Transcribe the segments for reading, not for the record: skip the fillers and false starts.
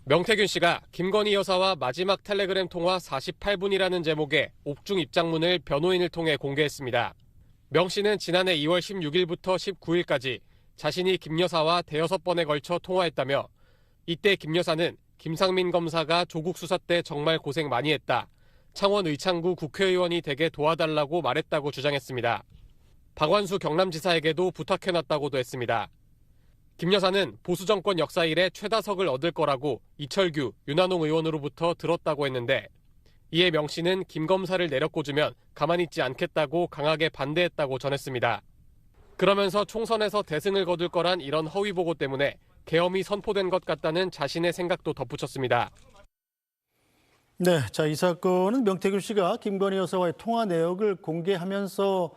명태균 씨가 김건희 여사와 마지막 텔레그램 통화 48분이라는 제목의 옥중 입장문을 변호인을 통해 공개했습니다. 명 씨는 지난해 2월 16일부터 19일까지 자신이 김 여사와 대여섯 번에 걸쳐 통화했다며 이때 김 여사는 김상민 검사가 조국 수사 때 정말 고생 많이 했다. 창원 의창구 국회의원이 되게 도와달라고 말했다고 주장했습니다. 박완수 경남지사에게도 부탁해놨다고도 했습니다. 김 여사는 보수정권 역사 이래 최다석을 얻을 거라고 이철규, 윤한홍 의원으로부터 들었다고 했는데 이에 명 씨는 김 검사를 내려꽂으면 가만히 있지 않겠다고 강하게 반대했다고 전했습니다. 그러면서 총선에서 대승을 거둘 거란 이런 허위 보고 때문에 계엄이 선포된 것 같다는 자신의 생각도 덧붙였습니다. 네, 자, 이 사건은 명태균 씨가 김건희 여사와의 통화 내역을 공개하면서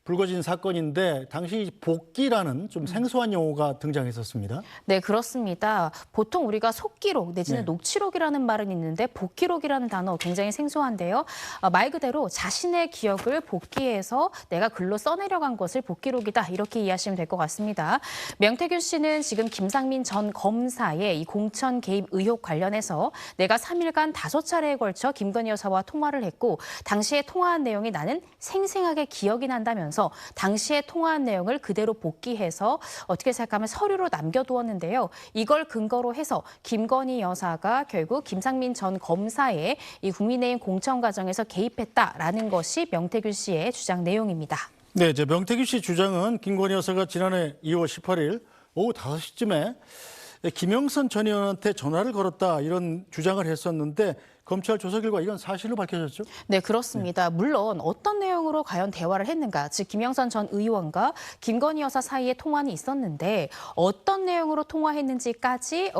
불거진 사건인데 당시 복기라는 좀 생소한 용어가 등장했었습니다. 네, 그렇습니다. 보통 우리가 속기록 내지는 녹취록이라는 말은 있는데 복기록이라는 단어 굉장히 생소한데요. 말 그대로 자신의 기억을 복기해서 내가 글로 써내려간 것을 복기록이다 이렇게 이해하시면 될 것 같습니다. 명태균 씨는 지금 김상민 전 검사의 이 공천 개입 의혹 관련해서 내가 3일간 5차례에 걸쳐 김건희 여사와 통화를 했고 당시에 통화한 내용이 나는 생생하게 기억이 난다면서 당시에 통화한 내용을 그대로 복기해서 어떻게 생각하면 서류로 남겨두었는데요. 이걸 근거로 해서 김건희 여사가 결국 김상민 전 검사의 이 국민의힘 공천 과정에서 개입했다라는 것이 명태균 씨의 주장 내용입니다. 네, 이제 명태균 씨 주장은 김건희 여사가 지난해 2월 18일 오후 5시쯤에 김영선 전 의원한테 전화를 걸었다 이런 주장을 했었는데 검찰 조사 결과 이건 사실로 밝혀졌죠? 네, 그렇습니다. 물론 어떤 내용으로 과연 대화를 했는가, 즉 김영선 전 의원과 김건희 여사 사이에 통화는 있었는데 어떤 내용으로 통화했는지까지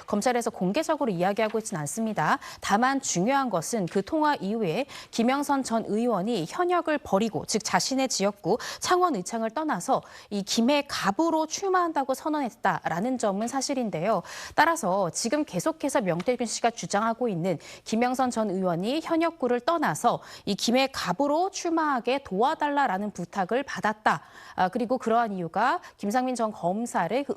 검찰에서 공개적으로 이야기하고 있지는 않습니다. 다만 중요한 것은 그 통화 이후에 김영선 전 의원이 현역을 버리고, 즉 자신의 지역구 창원 의창을 떠나서 이 김해 갑으로 출마한다고 선언했다라는 점은 사실인데요. 따라서 지금 계속해서 명태균 씨가 주장하고 있는 김영선 전 의원이 현역구를 떠나서 이 김해 갑으로 출마하게 도와달라라는 부탁을 받았다. 그리고 그러한 이유가 김상민 전 검사를 그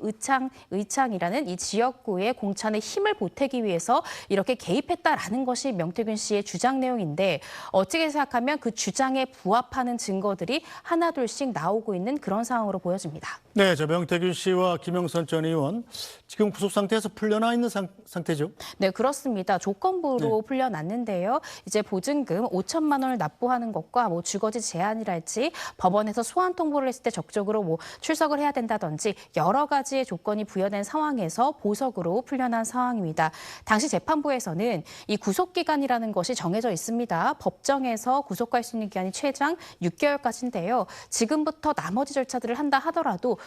의창이라는 이 지역구의 공천에 힘을 보태기 위해서 이렇게 개입했다라는 것이 명태균 씨의 주장 내용인데 어떻게 생각하면 그 주장에 부합하는 증거들이 하나둘씩 나오고 있는 그런 상황으로 보여집니다. 네, 저 명태균 씨와 김영선 전 의원 지금 구속 상태에서 풀려나 있는 상태죠? 네, 그렇습니다. 조건부로 풀려났는데요. 이제 보증금 5천만 원을 납부하는 것과 주거지 제한이랄지 법원에서 소환 통보를 했을 때 적극적으로 출석을 해야 된다든지 여러 가지의 조건이 부여된 상황에서 보석으로 풀려난 상황입니다. 당시 재판부에서는 이 구속 기간이라는 것이 정해져 있습니다. 법정에서 구속할 수 있는 기간이 최장 6개월까지인데요. 지금부터 나머지 절차들을 한다 하더라도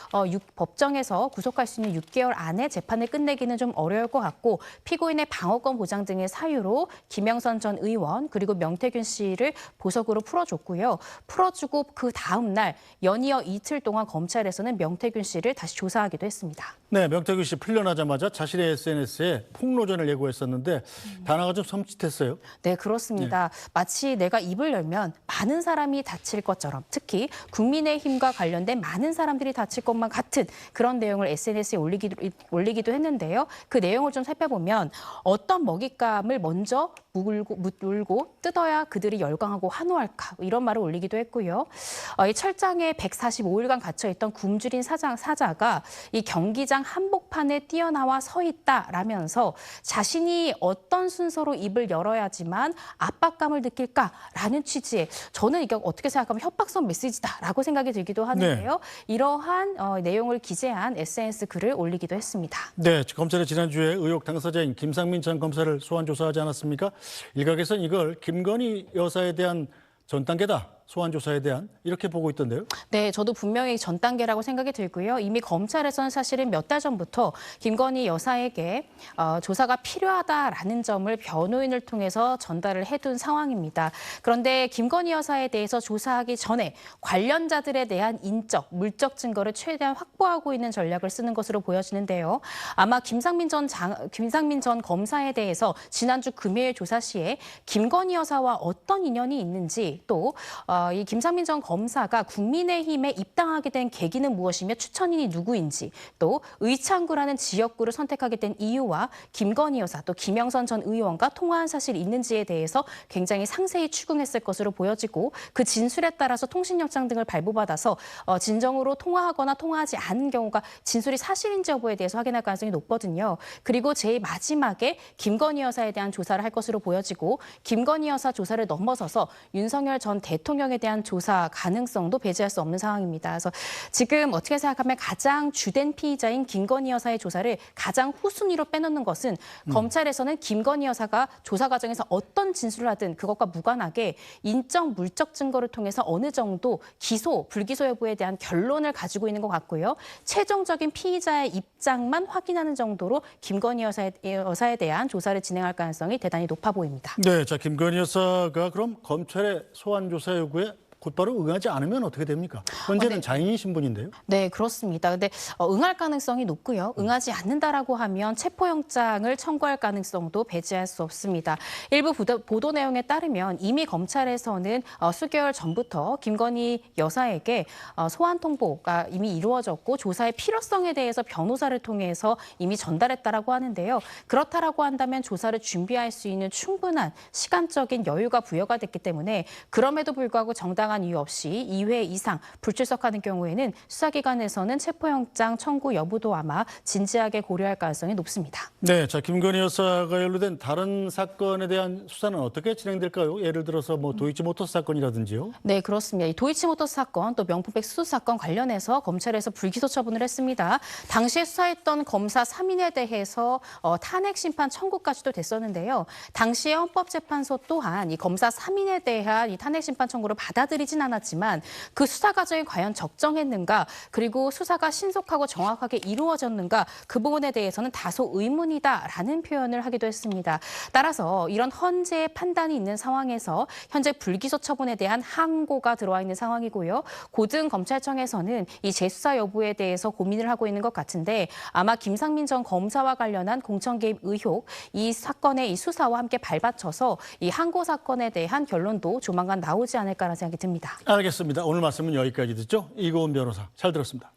법정에서 구속할 수 있는 6개월 안에 재판을 끝내기는 좀 어려울 것 같고 피고인의 방어권 보장 등의 사유로 김영선 전 의원 그리고 명태균 씨를 보석으로 풀어줬고요. 풀어주고 그 다음 날 연이어 이틀 동안 검찰에서는 명태균 씨를 다시 조사하기도 했습니다. 네, 명태균 씨 풀려나자마자 자신의 SNS에 폭로전을 예고했었는데 단어가 좀 섬찟했어요. 네, 그렇습니다. 마치 내가 입을 열면 많은 사람이 다칠 것처럼 특히 국민의힘과 관련된 많은 사람들이 다칠 것만 같은 그런 내용을 SNS에 올리기도 했는데요. 그 내용을 좀 살펴보면 어떤 먹잇감을 먼저 물고 뜯어야 그들이 열광하고 환호할까 이런 말을 올리기도 했고요. 이 철장에 145일간 갇혀있던 굶주린 사자가 이 경기장 한복판에 뛰어나와 서 있다라면서 자신이 어떤 순서로 입을 열어야지만 압박감을 느낄까라는 취지의 저는 이게 어떻게 생각하면 협박성 메시지다라고 생각이 들기도 하는데요. 네. 이러한 내용을 기재한 SNS 글을 올리기도 했습니다. 네, 검찰이 지난주에 의혹 당사자인 김상민 전 검사를 소환 조사하지 않았습니까? 일각에서는 이걸 김건희 여사에 대한 전 단계다. 소환 조사에 대한 이렇게 보고 있던데요. 네, 저도 분명히 전 단계라고 생각이 들고요. 이미 검찰에서는 사실은 몇 달 전부터 김건희 여사에게 조사가 필요하다라는 점을 변호인을 통해서 전달을 해둔 상황입니다. 그런데 김건희 여사에 대해서 조사하기 전에 관련자들에 대한 인적, 물적 증거를 최대한 확보하고 있는 전략을 쓰는 것으로 보여지는데요. 아마 김상민 전 검사에 대해서 지난주 금요일 조사 시에 김건희 여사와 어떤 인연이 있는지 또 이 김상민 전 검사가 국민의힘에 입당하게 된 계기는 무엇이며 추천인이 누구인지, 또 의창구라는 지역구를 선택하게 된 이유와 김건희 여사 또 김영선 전 의원과 통화한 사실이 있는지에 대해서 굉장히 상세히 추궁했을 것으로 보여지고, 그 진술에 따라서 통신영장 등을 발부받아서 진정으로 통화하거나 통화하지 않은 경우가 진술이 사실인지 여부에 대해서 확인할 가능성이 높거든요. 그리고 제일 마지막에 김건희 여사에 대한 조사를 할 것으로 보여지고, 김건희 여사 조사를 넘어서서 윤석열 전 대통령에 대한 조사 가능성도 배제할 수 없는 상황입니다. 그래서 지금 어떻게 생각하면 가장 주된 피의자인 김건희 여사의 조사를 가장 후순위로 빼놓는 것은 검찰에서는 김건희 여사가 조사 과정에서 어떤 진술을 하든 그것과 무관하게 인적 물적 증거를 통해서 어느 정도 기소, 불기소 여부에 대한 결론을 가지고 있는 것 같고요. 최종적인 피의자의 입장만 확인하는 정도로 김건희 여사에 대한 조사를 진행할 가능성이 대단히 높아 보입니다. 네, 자 김건희 여사가 그럼 검찰의 소환 조사 요구에 곧바로 응하지 않으면 어떻게 됩니까? 현재는 네. 자인이 신분인데요. 네, 그렇습니다. 근데 응할 가능성이 높고요. 응하지 않는다라고 하면 체포영장을 청구할 가능성도 배제할 수 없습니다. 일부 보도 내용에 따르면 이미 검찰에서는 수개월 전부터 김건희 여사에게 소환 통보가 이미 이루어졌고, 조사의 필요성에 대해서 변호사를 통해서 이미 전달했다라고 하는데요. 그렇다라고 한다면 조사를 준비할 수 있는 충분한 시간적인 여유가 부여가 됐기 때문에, 그럼에도 불구하고 정당한 이유 없이 2회 이상 불출석하는 경우에는 수사기관에서는 체포영장 청구 여부도 아마 진지하게 고려할 가능성이 높습니다. 네, 자 김건희 여사가 연루된 다른 사건에 대한 수사는 어떻게 진행될까요? 예를 들어서 뭐 도이치모터스 사건이라든지요. 네, 그렇습니다. 이 도이치모터스 사건, 또 명품백 수수 사건 관련해서 검찰에서 불기소 처분을 했습니다. 당시에 수사했던 검사 3인에 대해서 탄핵 심판 청구까지도 됐었는데요. 당시에 헌법재판소 또한 이 검사 3인에 대한 이 탄핵 심판 청구를 받아들이진 않았지만, 그 수사 과정이 과연 적정했는가, 그리고 수사가 신속하고 정확하게 이루어졌는가, 그 부분에 대해서는 다소 의문이다라는 표현을 하기도 했습니다. 따라서 이런 헌재의 판단이 있는 상황에서 현재 불기소 처분에 대한 항고가 들어와 있는 상황이고요. 고등검찰청에서는 이 재수사 여부에 대해서 고민을 하고 있는 것 같은데, 아마 김상민 전 검사와 관련한 공천 개입 의혹, 이 사건의 이 수사와 함께 발받쳐서 이 항고 사건에 대한 결론도 조만간 나오지 않을까라는 생각이 듭니다. 알겠습니다. 오늘 말씀은 여기까지 듣죠. 이고은 변호사 잘 들었습니다.